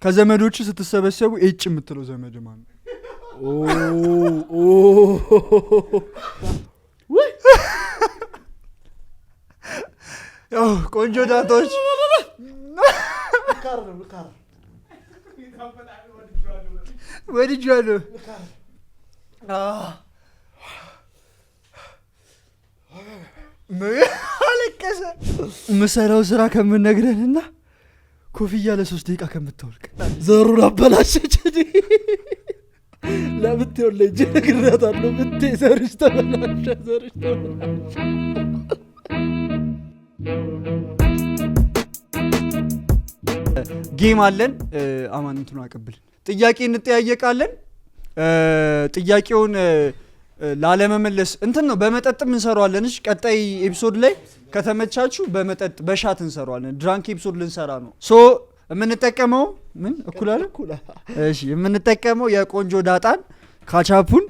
ከዘመዶቹ ስትሰበሰቡ እጭ የምትለው ዘመድ ማን ነው? ያው ቆንጆ ዳታዎች ወድጃለሁ። አለቀሰ። ምሰራው ስራ ከምነግረንና ኮፍያ ለ3 ደቂቃ ከምታወልቅ ዘሩን አበላሸች። ለምትወለ እጅ ነግራታለሁ። ምቴ ዘርሽ ተበላሸ። ጌም አለን። አማን እንትኑ አቀብልን። ጥያቄ እንጠያየቃለን። ጥያቄውን ላለመመለስ እንትን ነው በመጠጥም እንሰራዋለን። እሺ ቀጣይ ኤፒሶድ ላይ ከተመቻችሁ በመጠጥ በሻት እንሰራዋለን። ድራንክ ኤፒሶድ ልንሰራ ነው። ሶ የምንጠቀመው ምን እኩላለ? እሺ የምንጠቀመው የቆንጆ ዳጣን ካቻፑን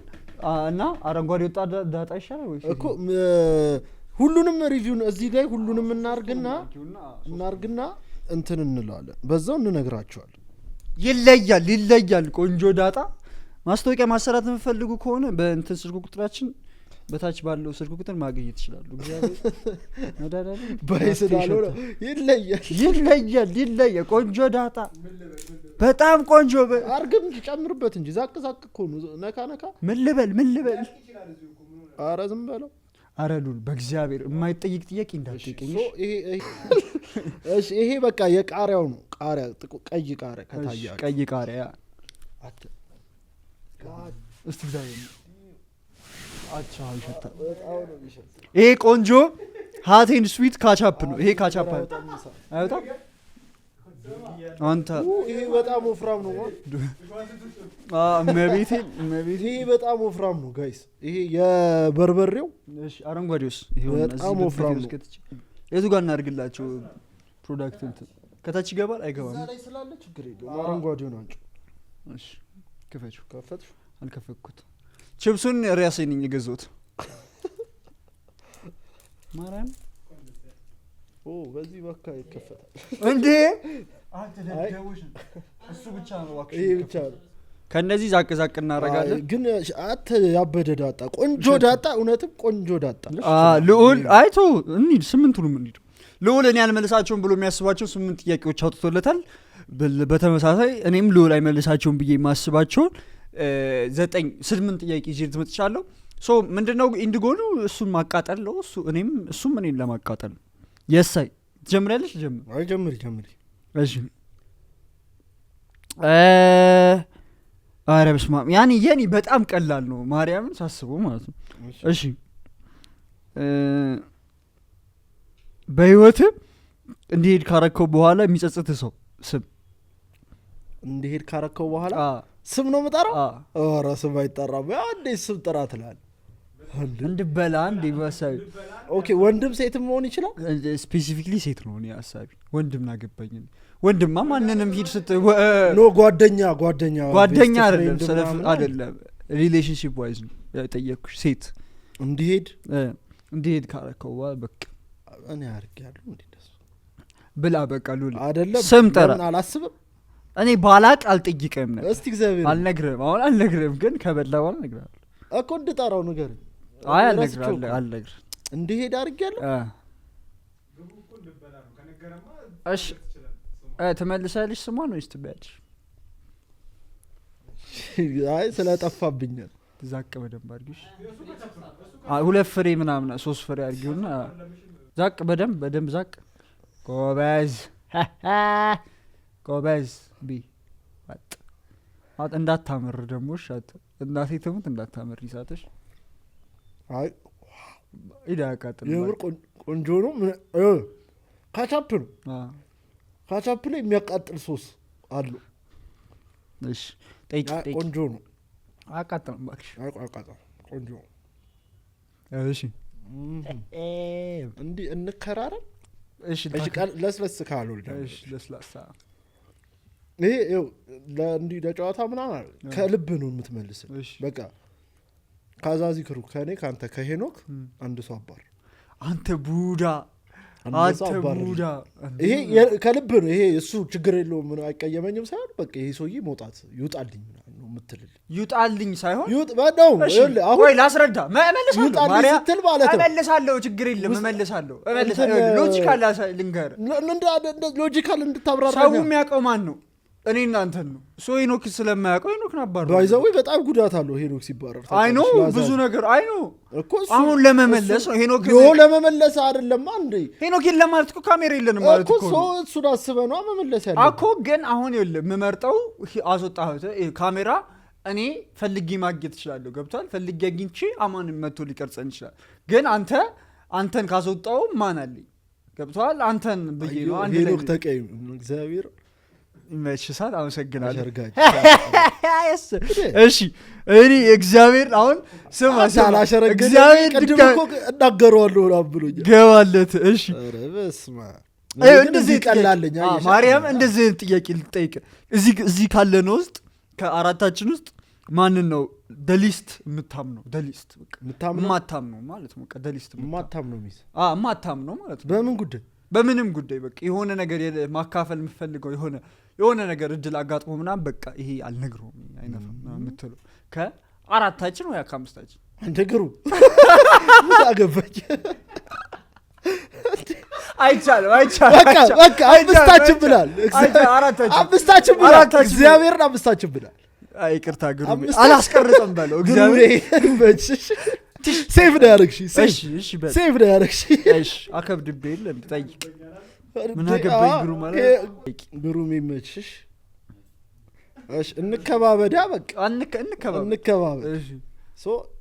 እና አረንጓዴ ወጣ ዳጣ ይሻላል ወይስ እኮ ሁሉንም ሪቪው እዚህ ላይ ሁሉንም እናርግና እንትን እንለዋለን። በዛው እንነግራቸዋለን። ይለያል። ቆንጆ ዳጣ ማስታወቂያ ማሰራት የምትፈልጉ ከሆነ በእንትን ስልክ ቁጥራችን በታች ባለው ስልክ ቁጥር ማግኘት ይችላሉ። እግዚአብሔር ነዳዳለ ባይስዳለው ይለያል። ቆንጆ ዳጣ በጣም ቆንጆ አርግም ጨምርበት እንጂ ዛቅ እኮ ነው። ነካ ምን ልበል ኧረ ዝም በለው። ኧረ ሉል በእግዚአብሔር የማይጠይቅ ጥያቄ እንዳትጠይቀኝ። እሺ ይሄ በቃ የቃሪያው ነው። ቃሪያ ቀይ ቃሪያ ከታያ ቀይ ቃሪያ እስቲ ዛሬ አቻው ይፈታ። ይሄ ቆንጆ ሃት ኤንድ ስዊት ካቻፕ ነው። ይሄ ካቻፕ አይወጣም። አንተ ይሄ በጣም ወፍራም ነው። መቤቴ ይሄ በጣም ወፍራም ነው ጋይስ። ይሄ የበርበሬው እሺ አረንጓዴውስ ይሄ በጣም ወፍራም ነው። የቱ ጋር እናድርግላቸው? ፕሮዳክት እንትን ከታች ይገባል አይገባም? እዛ ላይ ስላለ ችግር የለውም። አረንጓዴውን አንቺ እሺ ከፈችው። ከፈትሽ? አልከፈኩት። ቺፕሱን ራሴ ነኝ የገዛሁት። ማራም በዚህ በቃ ይከፈታል እንዴ? አትደደውሽ። እሱ ብቻ ነው ዋክሽ። ይሄ ብቻ ነው። ከነዚህ ዛቅ እናረጋለን። ግን አት ያበደ ዳጣ ቆንጆ ዳጣ፣ እውነትም ቆንጆ ዳጣ። ልዑል አይቶ እንሂድ። 8ቱንም እንሂድ። ልዑል እኔ አልመልሳቸውም ብሎ የሚያስባቸው 8 ጥያቄዎች አውጥቶለታል። በተመሳሳይ እኔም ልዑል አይመልሳቸውም ብዬ የማስባቸውን 8 ጥያቄ ይዤ ትመጥቻለሁ። ሶ ምንድነው ኢንዲጎ ነው እሱን ማቃጠል ነው። እሱም እኔን ለማቃጠል የሳይ ጀምራለሽ? ጀምሪ። እሺ አረ በስመ አብ ያኔ የኔ በጣም ቀላል ነው ማርያምን ሳስበው ማለት ነው። እሺ በህይወት እንዲሄድ ካረከው በኋላ የሚጸጽት ሰው ስም እንዲሄድ ካረከው በኋላ ስም ነው የምጠራው? ኧረ ስም አይጠራም። አንዴ ስም ጥራ ትላለህ። እንድበላ እንዴ በሳይ ኦኬ። ወንድም ሴትም መሆን ይችላል። ስፔሲፊክሊ ሴት ነው እኔ ሐሳቢ። ወንድም ናገባኝ። ወንድማ ማንንም ሂድ ኖ ጓደኛ አይደለም ሪሌሽንሺፕ ዋይዝ ነው ያጠየቅኩሽ። ሴት እንዲሄድ ካረከው በቃ እኔ አርጋለሁ እንዴ ደስ ብላ በቃ ሉል አይደለም ስም ጠራ። አላስብም እኔ ባላቅ አልጠይቅም ነበር። እስቲ እግዚአብሔር አልነግርም ግን ከበላ በኋላ እነግራለሁ እኮ እንድጠራው ነገር አይ አልነግርም እንዲሄድ አርጋለሁ። እሺ ትመልሳለሽ ስሟን ወይስ ትበያለሽ? አይ ስለጠፋብኝ ዛቅ በደንብ አድርጊሽ። 2 ፍሬ ምናምን 3 ፍሬ አድርጊውና ዛቅ በደንብ ዛቅ። ጎበዝ ቢ እንዳታመር ደግሞ ሻት እናቴ ትሙት እንዳታመር ይሳተሽ። አይ ይዳቃጥል የምር ቆንጆ ነው። ካቻፕ ነው። ካቻፕ ላይ የሚያቃጥል ሶስ አሉ። እሺ ጠይቂ። ቆንጆ ነው። አቃጥልም ባክሽ። አቃጥል ቆንጆ። እሺ እንዲህ እንከራረም። እሺ ለስለስ ካለው እሺ ለስላሳ ይሄ እንዲህ ለጨዋታ ምናምን ከልብ ነው የምትመልስ። በቃ ካዛዚ ክሩ ከኔ ካንተ ከሄኖክ አንድ ሰው አባር። አንተ ቡዳ አንተ ቡዳ ይሄ ከልብ ነው። ይሄ እሱ ችግር የለውም ምን አይቀየመኝም ሳይሆን በቃ ይሄ ሰውዬ መውጣት ይውጣልኝ ነው የምትልልኝ። ይውጣልኝ ሳይሆን ነው ወይ ላስረዳ እመልሳለሁ። ማርያም ስትል ማለት ነው እመልሳለሁ። ችግር የለም እመልሳለሁ። ሎጂካል ልንገርህ፣ ሎጂካል እንድታብራራ ሰው የሚያውቀው ማን ነው? እኔ እናንተን ነው። ሶ ሄኖክ ስለማያውቀው ሄኖክ ነበር ባይዘው በጣም ጉዳት አለው ሄኖክ ሲባረር። አይ ኖ ብዙ ነገር አይ ኖ አሁን ለመመለስ ነው ሄኖክ ለመመለስ አይደለም አንዴ ሄኖክ የለም ማለት እኮ ካሜራ የለንም ማለት እኮ ነው። እሱን አስበህ ነው መመለስ ያለው እኮ። ግን አሁን ይኸውልህ የምመርጠው አስወጣሁት ካሜራ እኔ ፈልጌ ማግኘት እችላለሁ። ገብቷል? ፈልጌ አግኝቼ አማንን መጥቶ ሊቀርጸን ይችላል። ግን አንተን ካስወጣው ማን አለኝ? ገብቷል? አንተን ብዬ ነው አንድ ላይ ሄኖክ ተቀይም እግዚአብሔር መችሳት አመሰግናለሁ። እሺ እኔ እግዚአብሔር አሁን ስማ እግዚአብሔር እናገረዋለሁ ብሎኛል ገባለት። እሺ ኧረ በስመ አብ እንደዚህ ቀላለኝ ማርያም እንደዚህ ጥያቄ ልጠይቅ። እዚህ ካለን ውስጥ ከአራታችን ውስጥ ማንን ነው ደሊስት የምታምነው? ደሊስት የማታምነው ማለት ነው። ደሊስት የማታምነው ሚስ የማታምነው ማለት ነው። በምን ጉዳይ? በምንም ጉዳይ በቃ የሆነ ነገር ማካፈል የምፈልገው የሆነ ነገር እድል አጋጥሞ ምናምን በቃ ይሄ አልነግረውም አይነፋም የምትለው ከአራታችን ወይ ከአምስታችን አንደግሩ አገባኝ። አይቻልም በቃ አምስታችን ብላል። አምስታችን ብላል። እግዚአብሔርን አምስታችን ብላል። ይቅርታ ግሩ አላስቀርጥም በለው እግዚአብሔር ሴፍ ነው ያደረግሽ። ሴፍ ነው ያደረግሽ። አከብድቤ የለ እንድጠይቅ ምን አገባኝ ግሩ ማለት ግሩ የሚመችሽ። እንከባበዳ በቃ እንከባበድ።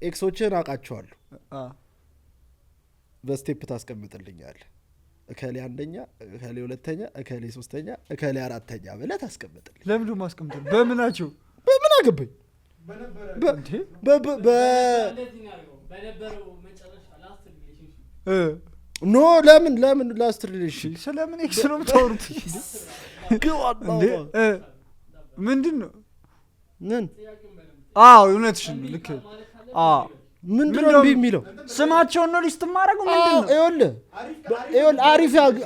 ኤክሶችን አውቃቸዋለሁ። በስቴፕ ታስቀምጥልኛለህ። እከሌ አንደኛ፣ እከሌ ሁለተኛ፣ እከሌ ሶስተኛ፣ እከሌ አራተኛ ብለህ ታስቀምጥልኝ። ለምንድን ማስቀምጥልኝ? በምናቸው? በምን አገባኝ? ኖ ለምን ላስት ሪሌሽን ስለምን ኤክስ ነው የምታወሩት? ምንድን ነው ምን? እውነትሽን ነው። ልክ ምንድን ነው የሚለው? ስማቸውን ነው ሊስት ማድረጉ ምንድን ነው? ይኸውልህ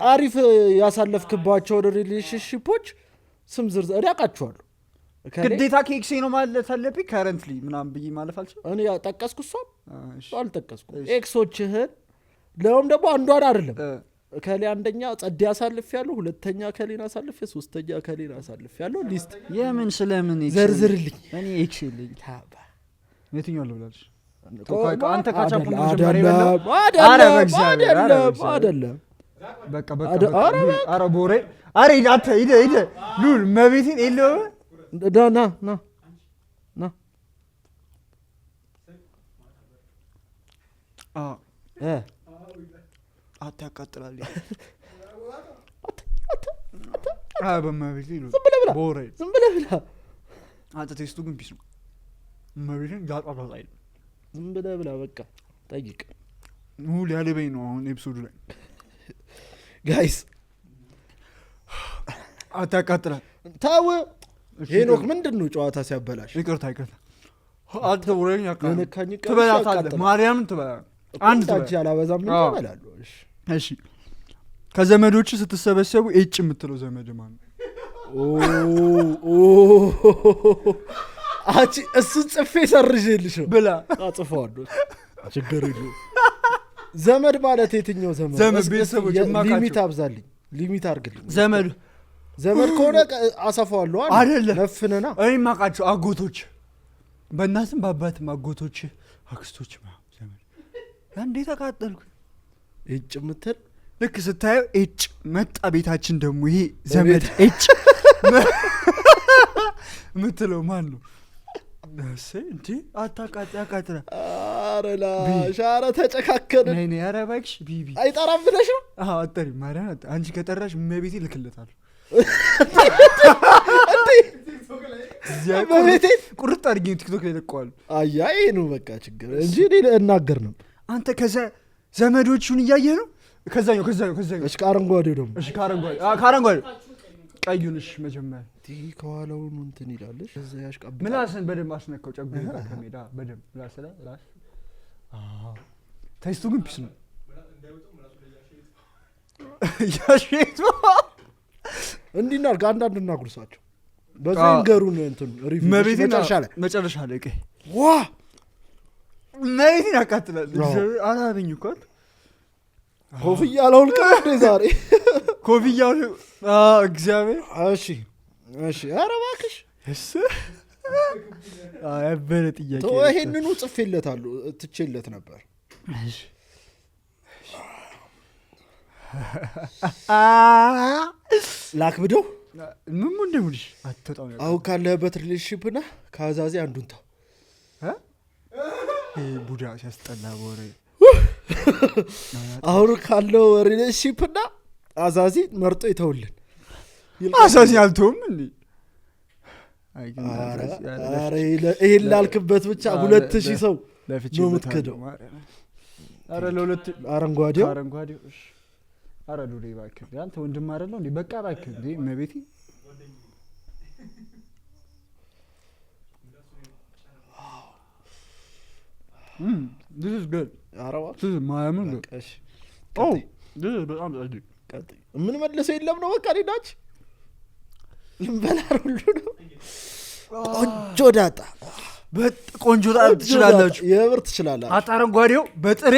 አሪፍ ያሳለፍክባቸው ሪሌሽንሺፖች ስም ዝርዝር ያውቃቸዋለሁ። ግዴታ ከኤክሴ ነው ማለት አለብኝ? ከረንትሊ ምናምን ብዬ ማለፍ አልችልም። እኔ ጠቀስኩ፣ እሷም አልጠቀስኩም። ኤክሶችህን ለውም ደግሞ አንዷን አይደለም ከሌ አንደኛ ጸዴ አሳልፍ ያለው፣ ሁለተኛ ከሌን አሳልፍ፣ ሶስተኛ ከሌን አሳልፍ ያለው ሊስት የምን ስለምን ዘርዝርልኝ። እኔ ኤክስ የለኝ ታባ የትኛው ልብላልሽ? አንተ ካቻፑ ነው አይደለም። በቃ አረ ቦሬ አረ ይዳተ ይደ ሉል መቤቴን የለው ና አታቃጥላል። በመቤቴ ቦሬ ዝም ብለህ ብላ። አንተ ቴስቱ ግን ፒስ ነው። መቤቴን ያጣጣል አይደል? ዝም ብለህ ብላ። በቃ ጠይቅ ሙሉ ያለበኝ ነው አሁን ኤፒሶዱ ላይ ጋይስ። አታቃጥላል። ታው ሄኖክ ምንድነው ጨዋታ ሲያበላሽ? ይቅርታ አንተ ወሬኝ ያካኝ ትበላታለህ። ማርያምን ትበላለህ። አንድ ታጅ ያላበዛም ይባላል። እሺ ከዘመዶች ስትሰበሰቡ እጭ የምትለው ዘመድ ማን ነው? እሱን ጽፌ ሰርዤልሽ ነው ብላ አጽፈዋለሁ። ችግር የለውም። ዘመድ ማለት የትኛው ዘመድ? ዘመድ ቤተሰቦች ሊሚት አብዛልኝ፣ ሊሚት አድርግልኝ። ዘመድ ከሆነ አሰፋዋለሁ አይደለም። ነፍነና እኔ የማውቃቸው አጎቶች፣ በእናትም በአባትም አጎቶች፣ አክስቶች ዘመድ እንዴ ተቃጠልኩ። እጭ የምትል ልክ ስታየው እጭ መጣ። ቤታችን ደግሞ ይሄ ዘመድ እጭ የምትለው ማን ነው? እንዴ አታቃጥላ። አረላ ሻራ ተጨካከለ። ነይ ኧረ እባክሽ ቢቢ አይጠራም ብለሽ ነው? አጠሪ ማርያም አንቺ ከጠራሽ መቤቴ ልክለታለሁ። መቤቴ ቁርጥ አድርጌ ቲክቶክ ላይ ለቀዋል። አያይ ነው በቃ ችግር እንጂ እኔ እናገር ነው። አንተ ከዛ ዘመዶቹን እያየህ ነው። ከዛኛው እሺ ከአረንጓዴው ደግሞ እሺ ከአረንጓዴው ቀዩንሽ መጀመሪያ ከኋላው ነው እንትን ይላልሽ። እዛ ያሽቃብ ምላስን በደንብ አስነካው። ጨጉር ከሜዳ በደንብ ምላስ ራስ ቴስቱ ግን ፒስ ነው። ያሽቱ እንዲህ እናድርግ አንዳንድ እናጉርሳቸው በዛ እንገሩን እንትን ሪቪው መጨረሻ ላይ ቀይ ዋ መሬትን ያቃጥላል አላበኝ እኮ ኮፍያ አላውልቅም እንዴ ዛሬ ኮፍያው እግዚአብሔር እሺ ኧረ እባክሽ ያበረ ጥያቄ ይሄንኑ ጽፌለታለሁ ትቼለት ነበር እሺ ላክብደው ምን እንደምልሽ አትጣው አሁን ካለህበት ሪሌሽንሺፕና ከአዛዜ አንዱን ተው ቡዳ ሲያስጠላ ወሬ አሁን ካለው ሪሌሽንሺፕና አዛዚ መርጦ ይተውልን አዛዚ አልተውም እንዴ አረ ይሄን ላልክበት ብቻ 2000 ሰው ነው የምትከደው አረ ለሁለት አረንጓዴው እሺ አረ ዱሬ እባክህ አንተ ወንድም አይደለው እንዴ በቃ እባክህ እንዴ መቤቴ this is good አረዋ this is my man እሺ this is በጣም ቀጥይ ምን መልሰው የለም ነው በቃ ሊዳች ልንበላር ሁሉ ነው ቆንጆ ዳጣ ቆንጆ ዳጣ ትችላላችሁ የብር ትችላላችሁ አጣረንጓዴው በጥሬ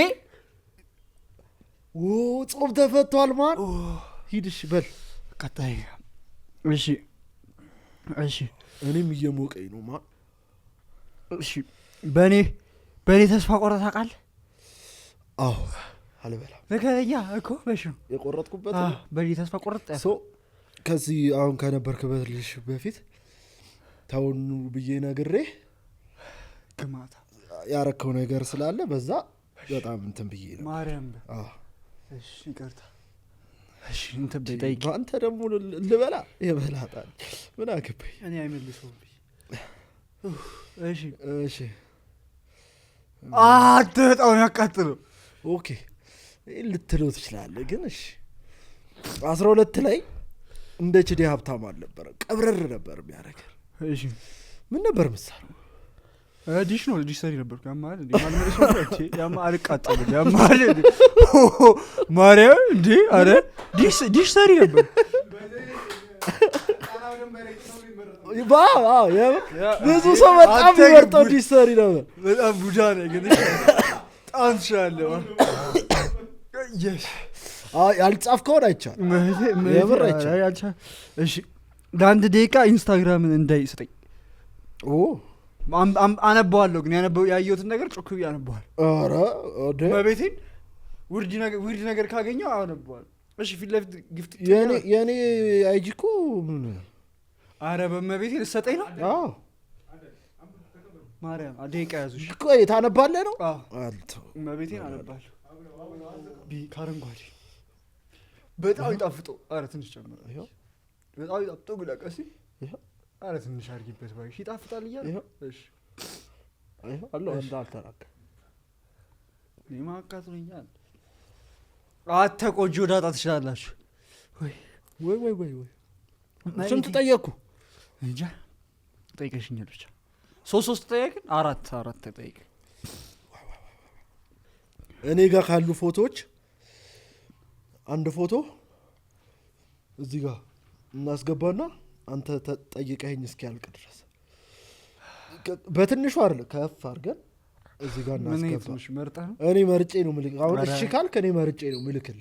ጾም ተፈቷል ማን ሂድሽ በል ቀጣይ እሺ እኔም እየሞቀኝ ነው ማን እሺ በኔ ተስፋ ቆረጥ ታውቃለህ አዎ አልበላም ለከኛ እኮ በሽ የቆረጥኩበት በኔ ተስፋ ቆረጥ ሶ ከዚህ አሁን ከነበርክበት ልጅ በፊት ታውን ብዬ ነግሬ ከማታ ያረከው ነገር ስላለ በዛ በጣም እንትን ብዬ ነው ማርያም እሺ ይቅርታ እሺ እንትን በጠይቅ አንተ ደግሞ ልበላ የበላጣል ምን አገባኝ እኔ አይመልሰውም እሺ አትጣው ያቃጥለው ኦኬ ልትለው ትችላለህ ግን እሺ 12 ላይ እንደ ችዴ ሀብታም አልነበረ ቀብረር ነበር የሚያረገር እሺ ምን ነበር ምሳሌ ዲሽ ነው ዲሽ ሰሪ ነበር ያማል እንዴ ማልመለሰው ያማ አልቃጠለ ያማል እንዴ ማርያም እንዴ አረ ዲሽ ሰሪ ነበር ብዙ ሰው በጣም ይወርጠው ዲሽ ሰሪ ነበር በጣም ቡዳ ነው ግን ጣንሻለሁ ያልጻፍከውን አይቻልም የምር አይቻልም እሺ ለአንድ ደቂቃ ኢንስታግራምን እንዳይስጠኝ አነባዋለሁ ግን ያየሁትን ነገር ጮክ ብዬ አነባዋለሁ ኧረ በቤቴን ውርድ ነገር ካገኘው አነባዋለሁ እሺ ፊት ለፊት ግፍት የኔ አይጂ እኮ ምን አረ በመቤቴ ልትሰጠኝ ነው አዎ ማርያም ደቂቃ ያዙሽ ቆይ ታነባለህ ነው አልቶ መቤቴን አነባለሁ ካረንጓዴ በጣም ይጣፍጦ አረ ትንሽ ጨምር በጣም ይጣፍጦ ግላቀሲ አረ ትንሽ አርጊበት ባይሽ ይጣፍጣል ይያል እሺ አለው እንዳልተራከ ይማካቱኛል አተቆጆ ዳጣ ትችላላችሁ ወይ ስንት ጠየቁ እንጃ ጠይቀሽኛል ብቻ 3 ጠየቅን 4 ተጠየቅ እኔ ጋር ካሉ ፎቶዎች አንድ ፎቶ እዚህ ጋር እናስገባና አንተ ተጠይቀኝ እስኪያልቅ ድረስ በትንሹ አይደል ከፍ አድርገን እዚህ ጋር እናስገባ እኔ መርጬ ነው ምልክ አሁን እሺ ካልክ እኔ መርጬ ነው ምልክል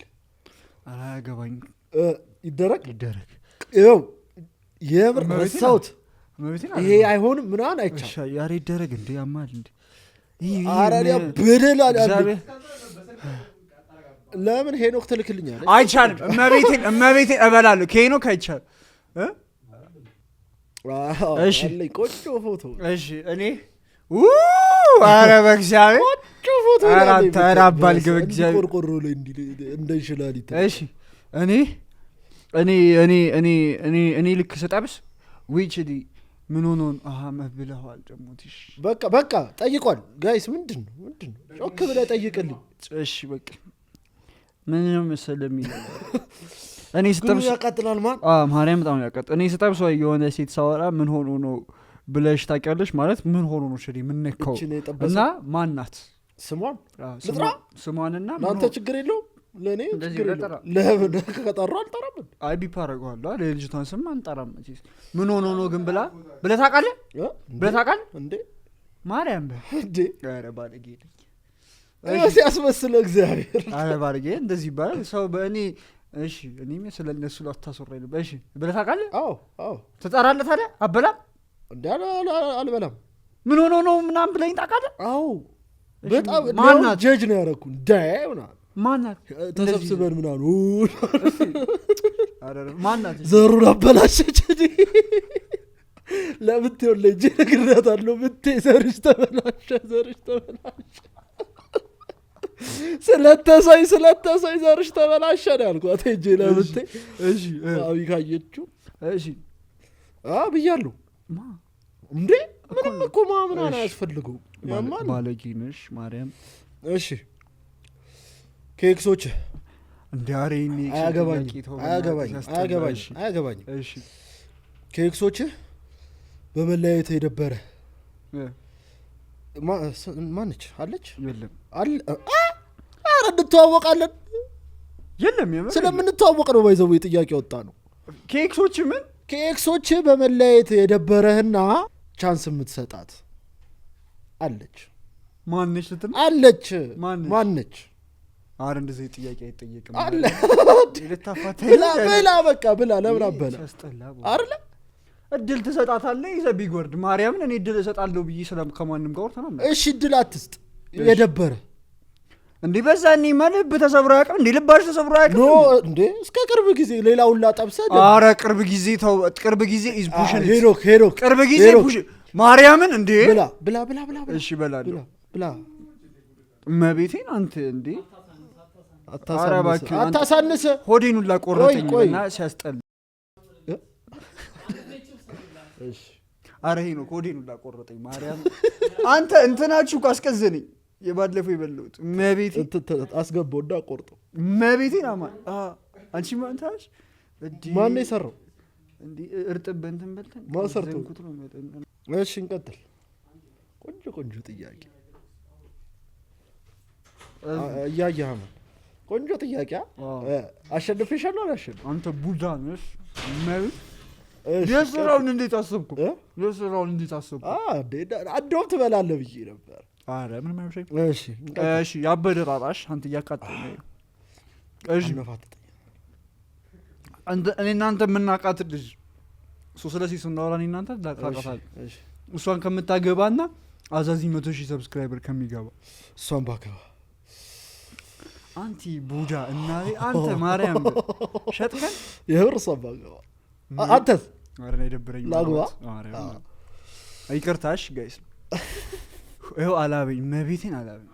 አላገባኝ ይደረግ ይኸው የምር ረሳሁት ይሄ አይሆንም ምናምን አይቻልም ያሬ ይደረግ እንዴ ያማል እንዴ አራሪያ በደል አለ ለምን ሄኖክ ትልክልኛል አይቻልም እመቤቴን እበላለሁ ከሄኖክ አይቻልም እሺ ቆንጆ ፎቶ እሺ እኔ አረ በእግዚአብሔር ቆንጆ ፎቶ ተራባል እግዚአብሔር ቆርቆሮ ላይ እንደ እንሽላል እሺ እኔ ልክ ሰጣብስ ዊችዲ ምን ሆኖን መብለዋል ደግሞ ትሽ በቃ ጠይቋል ጋይስ ምንድነው ጮክ ብለህ ጠይቅልኝ እሺ በቃ ምን ነው መሰለኝ እኔ ስጠብስ ያቃጥላል ማን ማርያም በጣም ያቃጥላል እኔ ስጠብስ የሆነ ሴት ሳወራ ምን ሆኖ ነው ብለሽ ታውቂያለሽ ማለት ምን ሆኖ ነው ሽሪ ምን ነካው እና ማን ናት ስሟን ስሟንና አንተ ችግር የለው ለኔ እንደዚህ ችግር ለጠራ ለምን ከጠራ አልጠራም አይ ቢፕ አደርገዋለሁ አይደል ልጅቷን ስም አንጠራም መቼስ ምን ሆኖ ነው ግን ብለህ ታውቃለህ እንዴ ማርያም እንዴ ኧረ ባለጌ ሲያስመስለው እግዚአብሔር ኧረ ባለጌ እንደዚህ ይባላል ሰው በእኔ እሺ እኔም ስለነሱ አታስወራኝ ነው እሺ ብለህ ታውቃለህ አዎ ትጠራለህ ታዲያ አበላም እንዴ አልበላም ምን ሆኖ ነው ምናምን ብለኝ ታውቃለህ አዎ በጣም ማናት ጀጅ ነው ያደረኩ ዳይና ማናት ተሰብስበን ምናምን አረ ማናት ዘሩን አበላሸች ለምት ወለጅ ነግራታለሁ ምት ዘርሽ ተበላሸ ስለተሳይ ዘርሽ ተበላሸ ያልኳት እጄ ለምት እሺ አዊ ካየችው እሺ ብያለሁ እንዴ ምንም እኮ ማምን አያስፈልገው ያማል ባለጌ ነሽ ማርያም እሺ ኬክሶች እንዴ አሬኒ አያገባኝ እሺ ኬክሶች በመለያየት የደበረ ማነች አለች የለም አረ እንተዋወቃለን የለም የለም ስለምንተዋወቅ ነው ባይዘው ጥያቄ ወጣ ነው ኬክሶች በመለያየት የደበረህና ቻንስ የምትሰጣት አለች ማነች ልትል አለች ማነች አረ እንደዚህ ጥያቄ አይጠየቅም አለ ለታፋታ ብላ በቃ ብላ ለምን አበላ አይደለ እድል ትሰጣታለህ ይዘ ቢጎርድ ማርያምን እኔ እድል እሰጣለሁ ብዬ ሰላም ከማንም ጋር ተናና እሺ እድል አትስጥ የደበረ እንዴ በዛኔ ማለብ ተሰብሮ ያቀም እንዴ ልባሽ ተሰብሮ ያቀም ኖ እንዴ እስከ ቅርብ ጊዜ ሌላውን ላጠብሰ አረ ቅርብ ጊዜ ኢዝ ፑሽን ሄሮክ ቅርብ ጊዜ ፑሽ ማርያምን እንዴ ብላ እሺ በላለሁ ብላ መቤቴን አንተ እንዴ አታሳንስ ሆዴን ሁላ ቆረጠኝና ሲያስጠላ እሺ አረ ይሄ ነው ሆዴን ሁላ ቆረጠኝ ማርያም አንተ እንትናችሁ አስቀዘነኝ የባለፈው ይበሉት መቤቴ አስገባውና ቆርጦ መቤቴን አማ አንቺ ማንታሽ ማን ነው የሰራው እንዴ እርጥብ እንትን በልተን ማሰርቶ እሺ እንቀጥል ቆንጆ ጥያቄ ያያማ ቆንጆ ጥያቄ አሸንፈሻለሁ አላሸንፍ አንተ ቡዳ ነሽ መቤት የስራውን እንዴት አሰብኩ አዶም ትበላለህ ብዬ ነበር አረ ምን ማለት ነው እሺ ያበደራራሽ አንተ ያቃጠለ እሺ እኔ እናንተ ምናቃት ልጅ ስለዚህ ስናወራን እናንተ ላቃቃታል እሷን ከምታገባና አዛዚ 100,000 ሰብስክራይበር ከሚገባ እሷን ባገባ አንቲ ቡዳ እና አንተ ማርያም ሸጥከን የብር እሷን ባገባ አንተስ አረ አይደብረኝ ላግባ አይቀርታሽ ጋይስ ይኸው አላበኝ መቤቴን አላበኝ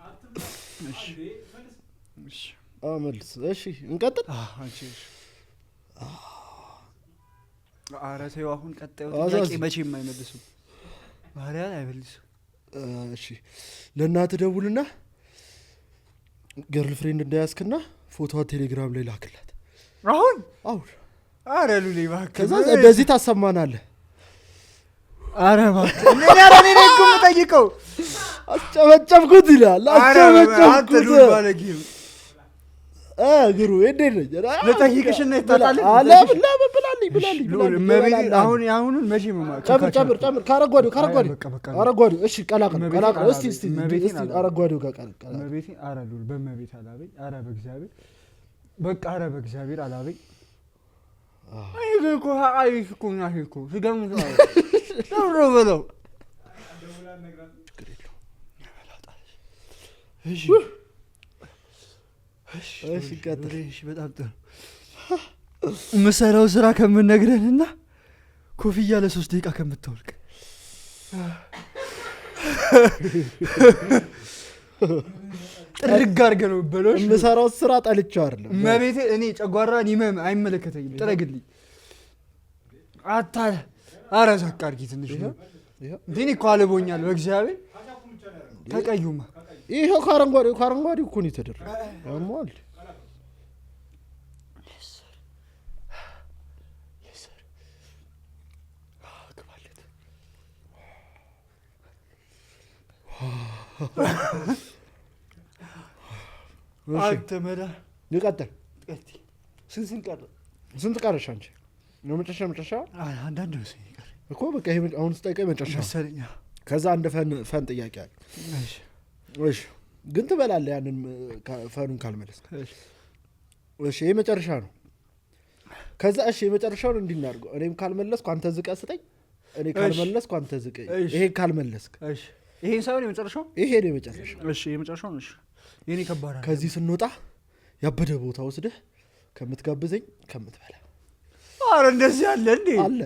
እሺ መልስ እሺ እንቀጥል አንቺ አረ ተይው አሁን ቀጣዩ ጥያቄ መቼም አይመልሱም ማርያም አይመልሱም እሺ ለእናትህ ደውልና ገርል ፍሬንድ እንዳያስክና ፎቶዋ ቴሌግራም ላይ ላክላት አሁን አረ ሉሊ እባክህ ከዛ እንደዚህ ታሰማናለህ አረ እባክህ እኔ እኮ የምጠይቀው አጨበጨብኩት ይላል አጨበጨብኩት ባለጌው ግሩ እንዴት ነኝ ለጠይቅሽና ይጣጣል አለ ብላልኝ አሁን መቼ መማር ጨምር ካረጓዲው እሺ ቀላቀል እስቲ አረጓዲው ጋር ቀላቀል መቤቴ አረ ሉል በመቤት አላበኝ አረ በእግዚአብሔር በቃ አረ በእግዚአብሔር አላበኝ አይልኩ አይልኩና አይልኩ ሲገም ነው በለው እሺ ቀጥል እሺ በጣም ጥሩ መሰራው ስራ ከምንነግረንና ኮፍያ ለ3 ደቂቃ ከምትወልቅ ጥርግ አድርገህ ነው በለው መሰራው ስራ ጠልቼው አይደለም መቤቴ እኔ ጨጓራን ይመም አይመለከተኝም ጥረግልኝ አረ ዘቅ አድርጊ ትንሽ እንዴ እኮ አልቦኛል በእግዚአብሔር ተቀዩማ ይሄው ካረንጓዴው እኮ ነው የተደረገው ያሟል አንተ መዳ ይቀጥል። ስንት ቀረሽ አንቺ? መጨረሻ አንዳንድ መሰለኝ ይቀር እኮ በቃ ይሄ አሁን ስጠይቀኝ መጨረሻ መሰለኝ። ከዛ አንድ ፈን ጥያቄ አለ። እሺ ግን ትበላለህ ያንን ፈኑን ካልመለስክ። እሺ ይሄ መጨረሻ ነው። ከዛ እሺ የመጨረሻውን እንዲናርገው እኔም ካልመለስኩ አንተ ዝቀህ ስጠኝ፣ እኔ ካልመለስኩ አንተ ዝቀህ። ይሄ ካልመለስክ እሺ ይሄን ሳይሆን የመጨረሻው ይሄ ነው የመጨረሻው። እሺ የመጨረሻው ነው። እሺ የኔ ከባድ ነው። ከዚህ ስንወጣ ያበደ ቦታ ወስደህ ከምትጋብዘኝ ከምትበላ። አረ እንደዚህ አለ እንዴ? አለ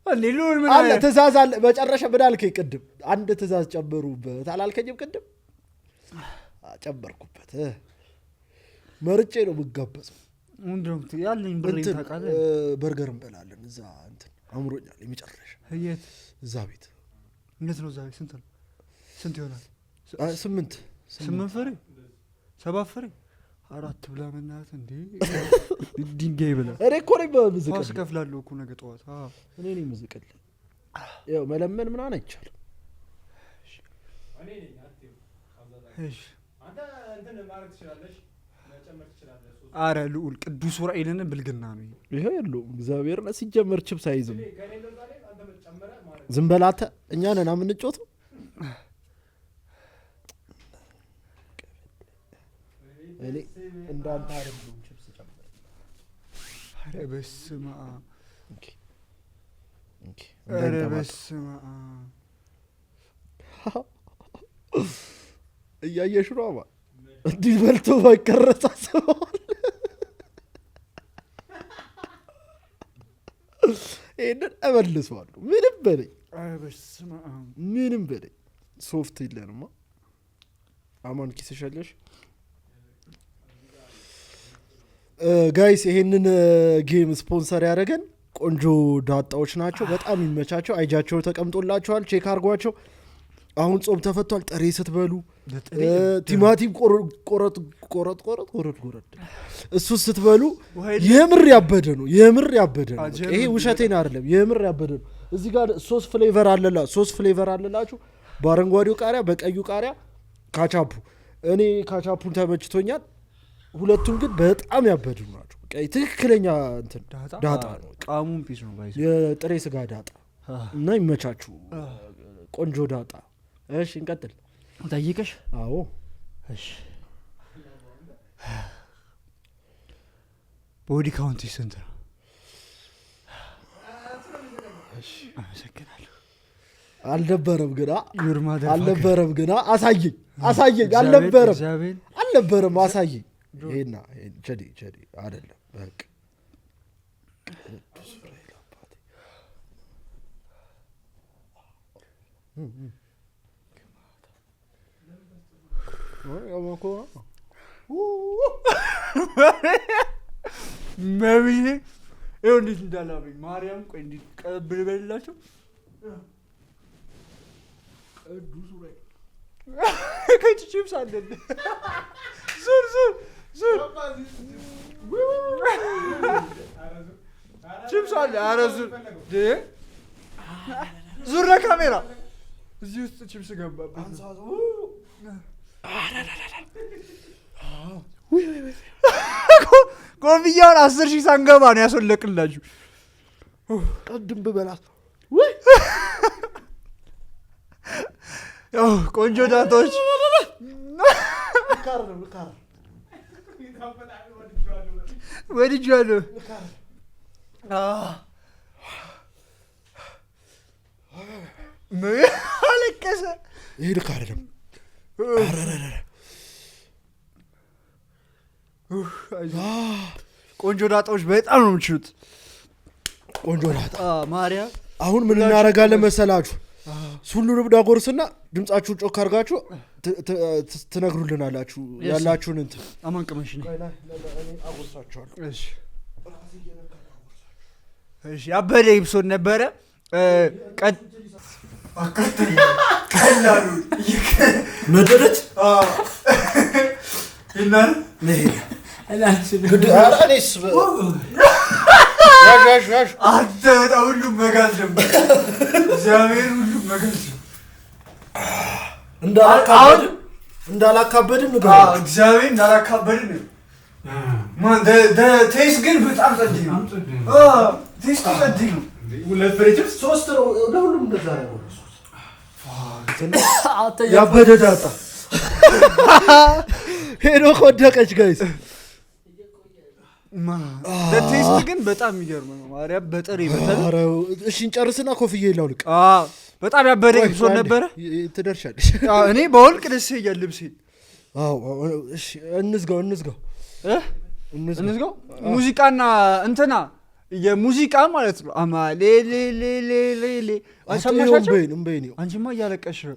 እንዴ ሉል ምን አለ ትእዛዝ አለ። መጨረሻ ምን አልከኝ ቅድም? አንድ ትእዛዝ ጨምሩበት አላልከኝም ቅድም? ጨመርኩበት። መርጬ ነው የምጋበዘው። ምንድነው ያለኝ ብሬን ታውቃለህ? በርገር እንበላለን እዛ እንትን አምሮኛል። የመጨረሻ የት? እዛ ቤት። እንዴት ነው እዛ ቤት? ስንት ይሆናል? 8 ፍሬ 7 ፍሬ 4 ብላ መናት እንዴ? ድንጋይ ብላ እኔ እኮ ነኝ በምዝቅል ፋስ ከፍላለሁ እኮ ነገ ጠዋት። እኔ ነኝ ምዝቅል። ያው መለመን ምናምን አይቻልም። እኔ ነኝ አትይው። እሺ አንተ እንትን ማድረግ ትችላለሽ፣ መጨመር ትችላለሽ። አረ ልዑል ቅዱስ ዑራኤልን ብልግና ነው ይሄ የለውም። እግዚአብሔርና ሲጀመር ችፕስ አይዝም። ዝም በላተ እኛ ነን የምንጮተው። እኔ እንዳንተ አይደለም ችፕስ ጨምር። አረ በስመ አብ ኦኬ አረ በስመ አብ እያየሽ ነው አባ እንዲህ በልቶ ባይቀረጻ ሰዋል። ይሄንን እመልሰዋለሁ ምንም በለኝ። አረ በስመ አብ ምንም በለኝ። ሶፍት የለንማ አማን ኪስሻለሽ ጋይስ። ይሄንን ጌም ስፖንሰር ያደረገን ቆንጆ ዳጣዎች ናቸው። በጣም ይመቻቸው። አይጃቸው ተቀምጦላቸዋል። ቼክ አድርጓቸው። አሁን ጾም ተፈቷል። ጥሬ ስትበሉ ቲማቲም ቆረጥ እሱ ስትበሉ የምር ያበደ ነው። ይሄ ውሸቴን አይደለም። የምር ያበደ ነው። እዚህ ጋር 3 ፍሌቨር አለላችሁ። በአረንጓዴው ቃሪያ፣ በቀዩ ቃሪያ፣ ካቻፑ። እኔ ካቻፑን ተመችቶኛል። ሁለቱም ግን በጣም ያበዱ ናቸው። ትክክለኛ እንትን ዳጣ ነው። ቃሙን ፒስ ነው ጋይስ፣ የጥሬ ስጋ ዳጣ እና ይመቻችሁ። ቆንጆ ዳጣ። እሺ እንቀጥል። ጠይቀሽ? አዎ እሺ። ቦዲ ካውንት ስንት ነው? እሺ አመሰግናለሁ። አልነበረም ግና አሳየኝ። አልነበረም አሳየኝ። ይሄና ቸዲ አይደለም በቃ ቅዱስ ፍሬል አባቴ መብዬ ይኸው እንዴት እንዳላበኝ ማርያም። ቆይ እንዴት ቀብል በሌላቸው ቅዱስ ፍሬል ከቺ ቺፕስ አለን። ዙር ቺፕስ አለ። ኧረ ዙር ለካሜራ እዚህ ውስጥ ቺፕስ ገባበት። ኮፍያውን 10,000 ሳንገባ ነው ያስወለቅላችሁ። ቅድም ብበላት ቆንጆ ዳታዎች ወድጃለሁ። አለቀሰ። ይሄ ልክ አይደለም። ቆንጆ ዳጣዎች በጣም ነው የምችሉት። ቆንጆ ዳጣ ማርያም። አሁን ምን እናደርጋለን መሰላችሁ? ሁሉንም ዳጎርስና ድምጻችሁን ጮክ አድርጋችሁ ትነግሩልናላችሁ ያላችሁን እንትን። አማን ቅመሽ ነኝ። አጎርሳችኋለሁ። እሺ ያበደ ኤፒሶድ ነበረ። ቀላሉ መደረች ይናል አንተ በጣም ሁሉም መጋዝ ነበር። እግዚአብሔር ሁሉም መጋዝ እንዳላካበድን እግዚአብሔር እንዳላካበድን ማን ቴስት ግን በጣም ጸድ ነው። ቴስት ጸድ ነው። ሁለት ፍሬ ችፕስ 3 ነው ለሁሉም እንደዛ ነው። ያበደ ዳጣ ሄዶ ወደቀች ጋይስ። ቴስት ግን በጣም የሚገርም ነው። ማርያም በጥሬ በተለ እሺ እንጨርስና ኮፍዬ ላውልቅ። በጣም ያበደ ኤፒሶድ ነበረ። ትደርሻለሽ። እኔ በወልቅ ደስ ይላል ልብሴ። እሺ እንዝጋው ሙዚቃና እንትና የሙዚቃ ማለት ነው። አማሌሌሌሌሌ አሰማሻቸው። አንቺማ እያለቀሽ ነው።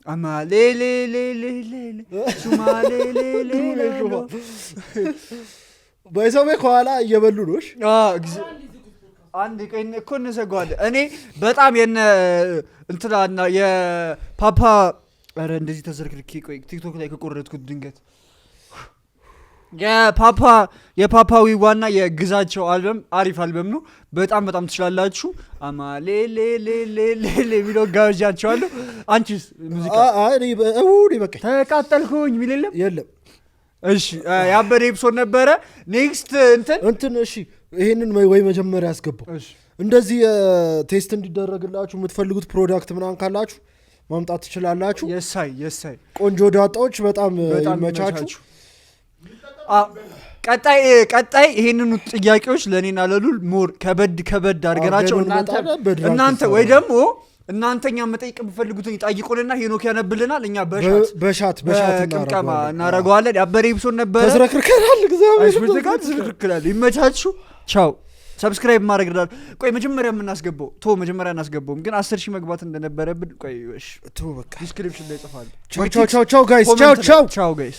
አማሌሌሌሌሌ ሱማሌሌሌሌ በሰው ከኋላ እየበሉ ነው። አንድ ቀን እኮ እንሰጋዋለን። እኔ በጣም የነ እንትናና የፓፓ ኧረ እንደዚህ ተዘርክርኬ ቆይ ቲክቶክ ላይ ከቆረጥኩት ድንገት የፓፓዊ ዋና የግዛቸው አልበም አሪፍ አልበም ነው። በጣም ትችላላችሁ። አማሌሌሌሌሌ የሚለው ጋብዣቸዋለሁ። አንቺስ ሙዚቃ በቃ ተቃጠልኩኝ የሚል የለም። እሺ ያበደ ኤፒሶድ ነበረ። ኔክስት እንትን እሺ ይሄንን ወይ መጀመሪያ ያስገባው። እንደዚህ ቴስት እንዲደረግላችሁ የምትፈልጉት ፕሮዳክት ምናምን ካላችሁ ማምጣት ትችላላችሁ። የሳይ ቆንጆ ዳጣዎች በጣም ይመቻችሁ። ቀጣይ ይሄንን ጥያቄዎች ለኔና ለሉል ሞር ከበድ አድርገናቸው እናንተ ወይ ደግሞ እናንተኛ መጠይቅ የምፈልጉትን ይጠይቁንና ሄኖክ ያነብልናል። እኛ በሻት ቅምቀማ እናደርገዋለን። ያበረ ኤፒሶድ ነበረ። ተዝረክርከናል። ይመቻችሁ። ቻው። ሰብስክራይብ ማድረግ ዳል። ቆይ መጀመሪያ እናስገባውም ግን 10 ሺህ መግባት እንደነበረብን ቆይ እሺ በቃ ዲስክሪፕሽን ላይ ጽፋለሁ። ቻው ጋይስ። ቻው ጋይስ።